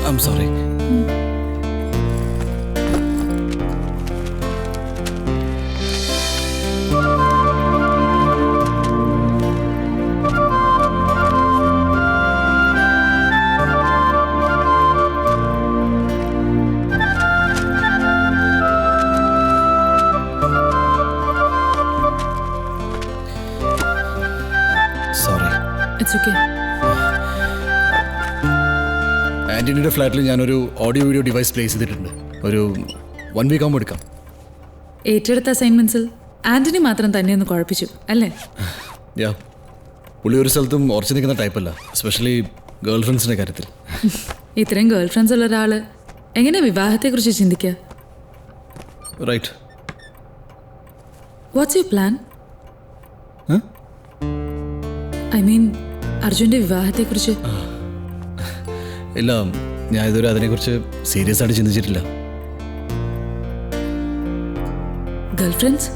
I'm sorry. Sorry. It's okay. ആൻ്റണിയുടെ ഫ്ലാറ്റിൽ ഞാനൊരു audio video device place ചെയ്തിട്ടുണ്ട്. ഒരു 1 വീക്ക് ആകുമ്പോൾ എടുക്കാം. ഏറ്റെടുത്ത അസൈൻമെന്റ്സിൽ ആന്റണി മാത്രം തന്നെ ഒന്ന് കുഴപ്പിച്ചു അല്ലേ? യാ, പുള്ളി ഒരു സ്ഥലത്തും ഉറച്ചു നിൽക്കുന്ന ടൈപ്പല്ല, എസ്പെഷ്യലി ഗേൾ ഫ്രണ്ട്സിൻ്റെ കാര്യത്തിൽ. ഇത്രയും ഗേൾ ഫ്രണ്ട്സ് ഉള്ള ഒരാൾ എങ്ങനെ വിവാഹത്തെക്കുറിച്ച് ചിന്തിക്കുക? Right. What's your plan? I mean അർജുൻ്റെ വിവാഹത്തെക്കുറിച്ച്. ഇല്ല, ഞാൻ ഇതുവരെ അതിനെക്കുറിച്ച് സീരിയസ് ആയിട്ട് ചിന്തിച്ചിട്ടില്ല. Girlfriends?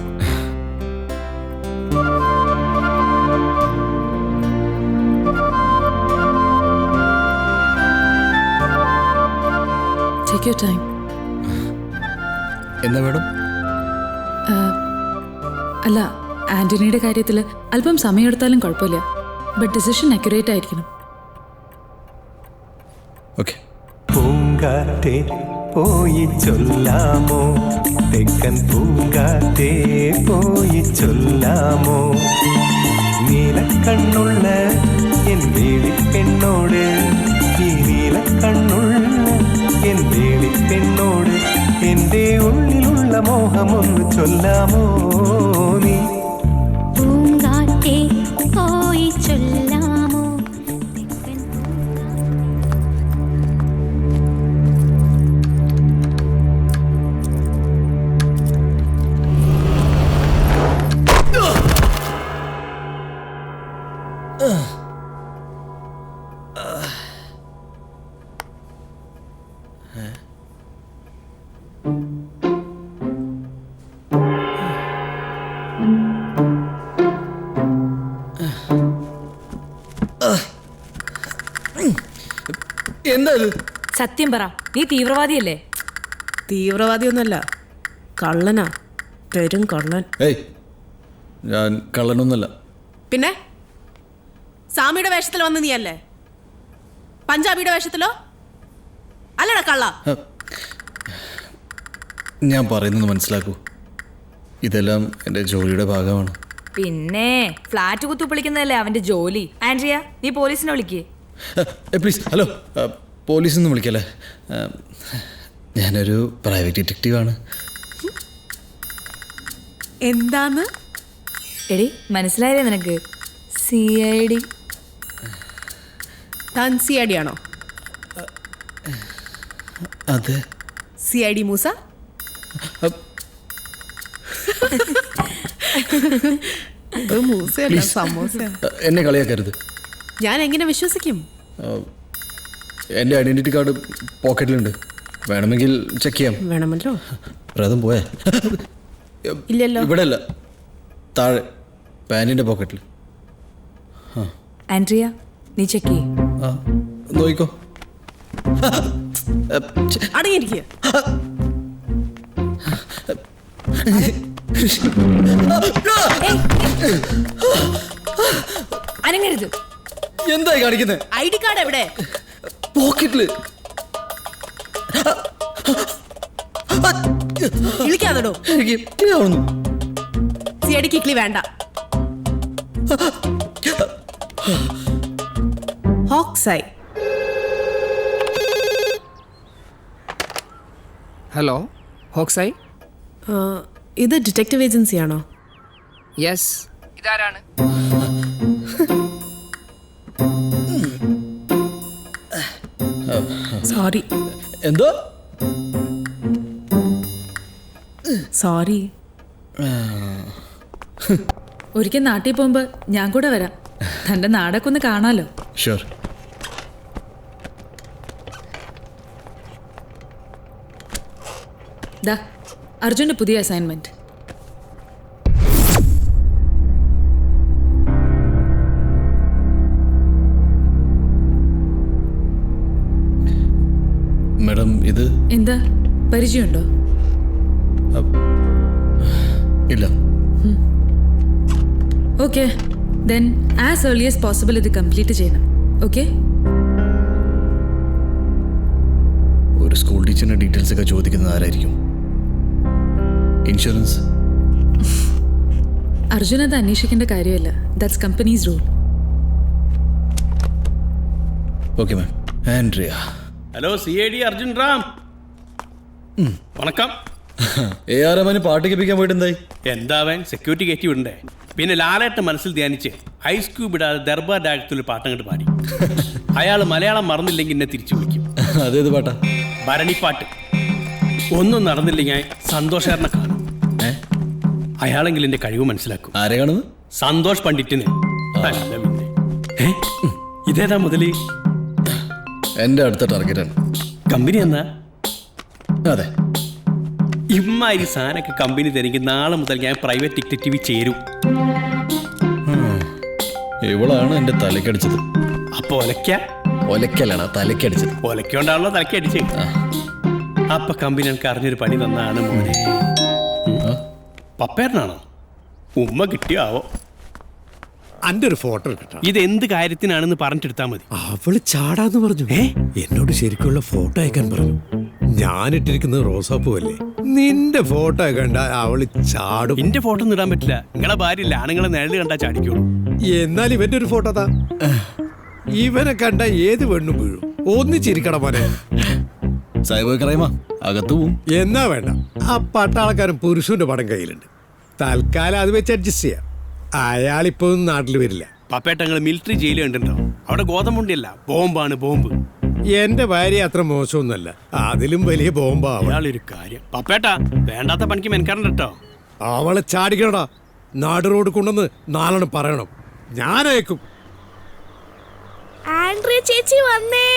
Take your time. എന്താ മേഡം? അല്ല, ആന്റണിയുടെ കാര്യത്തിൽ അല്പം സമയമെടുത്താലും കുഴപ്പമില്ല, ബട്ട് ഡിസിഷൻ അക്യുറേറ്റ് ആയിരിക്കണം. ഓക്കെ. പൂങ്കാറ്റേ പോയി ചൊല്ലാമോ, തെക്കൻ പൂങ്കാറ്റേ പോയി ചൊല്ലാമോ, നീലക്കണ്ണുള്ള എൻ വേളിപ്പെണ്ണോട്, ഈ നീലക്കണ്ണുള്ള എൻ വേളിപ്പെണ്ണോട് എൻ്റെ ഉള്ളിലുള്ള മോഹമൊന്ന് ചൊല്ലാമോ നീ. പൂങ്കാറ്റേ പോയി ചൊല്ലാമോ. എന്താ ഇത്? സത്യം പറ, നീ തീവ്രവാദിയല്ലേ? തീവ്രവാദിയൊന്നുമല്ല, കള്ളനാ, പെരും കള്ളൻ. ഏയ്, ഞാൻ കള്ളനൊന്നുമല്ല. പിന്നെ സാമിയുടെ വേഷത്തിൽ വന്ന് നീയല്ലേ? പഞ്ചാബിയുടെ വേഷത്തിലോ? അല്ലടാ കള്ള. ഞാൻ പറയുന്നത് മനസ്സിലാക്കൂ, ഇതെല്ലാം എൻ്റെ ജോലിയുടെ ഭാഗമാണ്. പിന്നെ ഫ്ലാറ്റ് കുത്തുപൊളിക്കുന്നതല്ലേ അവന്റെ ജോലി. ആൻഡ്രിയ, നീ പോലീസിനെ വിളിക്കേ. പ്ലീസ്. ഹലോ, പോലീസൊന്നും വിളിക്കല്ലേ, ഞാനൊരു പ്രൈവറ്റ് ഡിറ്റക്റ്റീവാണ്. എന്താന്ന്? എടി, മനസ്സിലായില്ലേ നിനക്ക്? CID. താൻ CID ആണോ? അതെ. CID മൂസ? ഇത് മൂസയല്ല, സമോസ. എന്നെ കളിയാക്കരുത്. ഞാൻ എങ്ങനെ വിശ്വസിക്കും? എൻ്റെ ഐഡൻറ്റിറ്റി കാർഡ് പോക്കറ്റിലുണ്ട്, വേണമെങ്കിൽ ചെക്ക് ചെയ്യാം. വേണമല്ലോ. പ്രേതം പോയേ? ഇല്ലല്ലോ. ഇവിടെ അല്ല, താഴെ പാൻറ്റിൻ്റെ പോക്കറ്റിൽ. ആൻഡ്രിയ, നീ ചെക്ക് ചെയ്യ്. ആ, നോക്കിക്കോ. അടങ്ങിയിരിക്കുക. അനങ്ങരുത്. എന്തായി കാണിക്കുന്നത്? ID കാർഡ് എവിടെ? പോക്കറ്റില്. വിളിക്കാതടോ. CID കിക്ലി വേണ്ട. ഹോക്സായി. ഹലോ, ഹോക്സായി. ഇത് ഡിറ്റക്റ്റീവ് ഏജൻസി ആണോ? യെസ്. ഇതാരാണ്? സോറി. എന്തോ? സോറി. ഒരിക്കൽ നാട്ടിൽ പോകുമ്പോൾ ഞാൻ കൂടെ വരാം, തൻ്റെ നാടൊക്കെ ഒന്ന് കാണാലോ. ഷുവർ. ദാ അർജുൻ്റെ പുതിയ അസൈൻമെന്റ്. എന്താ പരിചയമുണ്ടോ? ഇല്ല. Okay, then as early as possible ഇത് കംപ്ലീറ്റ് ചെയ്യണം. ഓക്കെ? ഒരു സ്കൂൾ ടീച്ചറിന്റെ ഡീറ്റെയിൽസ് ഒക്കെ ചോദിക്കുന്നത് ആരായിരിക്കും? ഇൻഷുറൻസ്? അർജുൻ അത് അന്വേഷിക്കേണ്ട കാര്യമല്ല. That's companies rule. Okay ma'am. Andrea. Hello CID Arjun Ram. വണക്കം. AR റഹ്മാന് പാട്ട് കേൾപ്പിക്കാൻ പോയിട്ട് എന്തായി? എന്താവൻ സെക്യൂരിറ്റി കയറ്റി വിടണ്ടേ? പിന്നെ ലാലേട്ടൻ മനസ്സിൽ ധ്യാനിച്ച് ഐസ് ക്യൂബ് ഇടാതെ ദർബാർ ഡയറക്ടറിൽ പാട്ടങ്ങോട്ട് പാടി. അയാൾ മലയാളം മറന്നില്ലെങ്കിൽ എന്നെ തിരിച്ചു വിളിക്കും. അതേത് പാട്ടാ? ഭരണിപ്പാട്ട്. ഒന്നും നടന്നില്ലെങ്കിൽ സന്തോഷേറിനെ കാണും. അയാളെങ്കിൽ എന്റെ കഴിവ് മനസ്സിലാക്കും. ആരെ കാണുന്നു? സന്തോഷ് പണ്ഡിറ്റിനെ. അല്ല പിന്നെ. ഇതേതാ മുതല്? എൻ്റെ അടുത്ത ടാർഗറ്റാണ്. കമ്പനി എന്നാ? അതെ. ഇമ്മാതിരി സാധനമൊക്കെ കമ്പനി തനിക്ക് നാളെ മുതൽ ഞാൻ പ്രൈവറ്റ് ഡിറ്റക്റ്റീവ് ചേരും. ഇവളാണ് എൻ്റെ തലക്കടിച്ചത്. അപ്പൊ ഒലക്കലാണ് തലക്കടിച്ചത്. ഒലക്കൊണ്ടാണല്ലോ തലക്കടിച്ച്. അപ്പൊ കമ്പനി എനിക്ക് അറിഞ്ഞൊരു പണി തന്നാണ് മോനെ. പപ്പേരനാണോ? ഉമ്മ കിട്ടിയാവോ? അന്റെ ഒരു ഫോട്ടോ എടുക്കട്ടോ. ഇത് എന്ത് കാര്യത്തിനാണെന്ന് പറഞ്ഞിട്ടെടുത്താ മതി. അവള് ചാടാന്ന് പറഞ്ഞു. എന്നോട് ശരിക്കുള്ള ഫോട്ടോ അയക്കാൻ പറഞ്ഞു. ഞാനിട്ടിരിക്കുന്നത് റോസാപ്പൂ അല്ലേ? നിന്റെ ഫോട്ടോ കണ്ട അവള് ചാടും. എന്റെ ഫോട്ടോ ഒന്നും ഇടാൻ പറ്റില്ല. നിങ്ങളെ ഭാര്യയില്ല, ആണുങ്ങളെ നിഴല് കണ്ടാ ചാടിക്കോളൂ. എന്നാൽ ഇവന്റെ ഒരു ഫോട്ടോ താ. ഇവനെ കണ്ട ഏത് പെണ്ണും വീഴും. ഒന്നിച്ചിരിക്കണം മോനെ. അകത്തു പോവും. എന്നാ വേണ്ട, ആ പട്ടാളക്കാരൻ പുരുഷന്റെ പടം കയ്യിലുണ്ട്. തൽക്കാലം അത് വെച്ച് അഡ്ജസ്റ്റ് ചെയ്യാം. അയാളിപ്പോ നാട്ടിൽ വരില്ല. പപ്പേട്ടങ്ങൾ മിലിറ്ററി ജയിലിൽ കണ്ടിട്ടുണ്ടോ? അവിടെ ഗോതമ്പുണ്ടിയല്ല, ബോംബാണ് ബോംബ്. എന്റെ ഭാര്യ അത്ര മോശമൊന്നുമല്ല, അതിലും വലിയ ബോംബാ. അയാളൊരു കാര്യം പപ്പേട്ടാ, വേണ്ടാത്ത പണിക്ക് മെനക്കാറുണ്ട് കേട്ടോ. അവളെ ചാടിക്കണടാ. നാട് റോഡ് കൊണ്ടുവന്ന് നാലെണ്ണം പറയണം. ഞാനയക്കും. ആൻഡ്രിയ ചേച്ചി വന്നേ.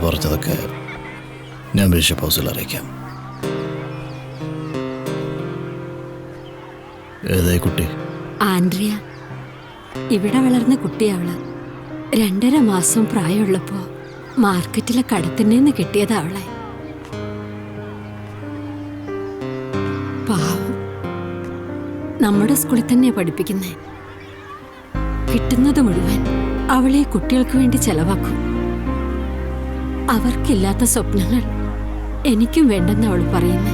പറഞ്ഞതൊക്കെ ഞാൻ ബിഷപ്പ് ഹൗസിൽ അറിയിക്കാം. ഏതായി കുട്ടി? ആൻഡ്രിയ. ഇവിടെ വളർന്ന കുട്ടിയവള്. 2.5 മാസം പ്രായമുള്ളപ്പോ മാർക്കറ്റിലെ കടത്തിന്ന് കിട്ടിയതാ അവളെ. പാവം. നമ്മുടെ സ്കൂളിൽ തന്നെയാ പഠിപ്പിക്കുന്നേ. കിട്ടുന്നത് മുഴുവൻ അവളെ കുട്ടികൾക്ക് വേണ്ടി ചെലവാക്കും. അവർക്കില്ലാത്ത സ്വപ്നങ്ങൾ എനിക്കും വേണ്ടെന്ന് അവൾ പറയുന്നേ.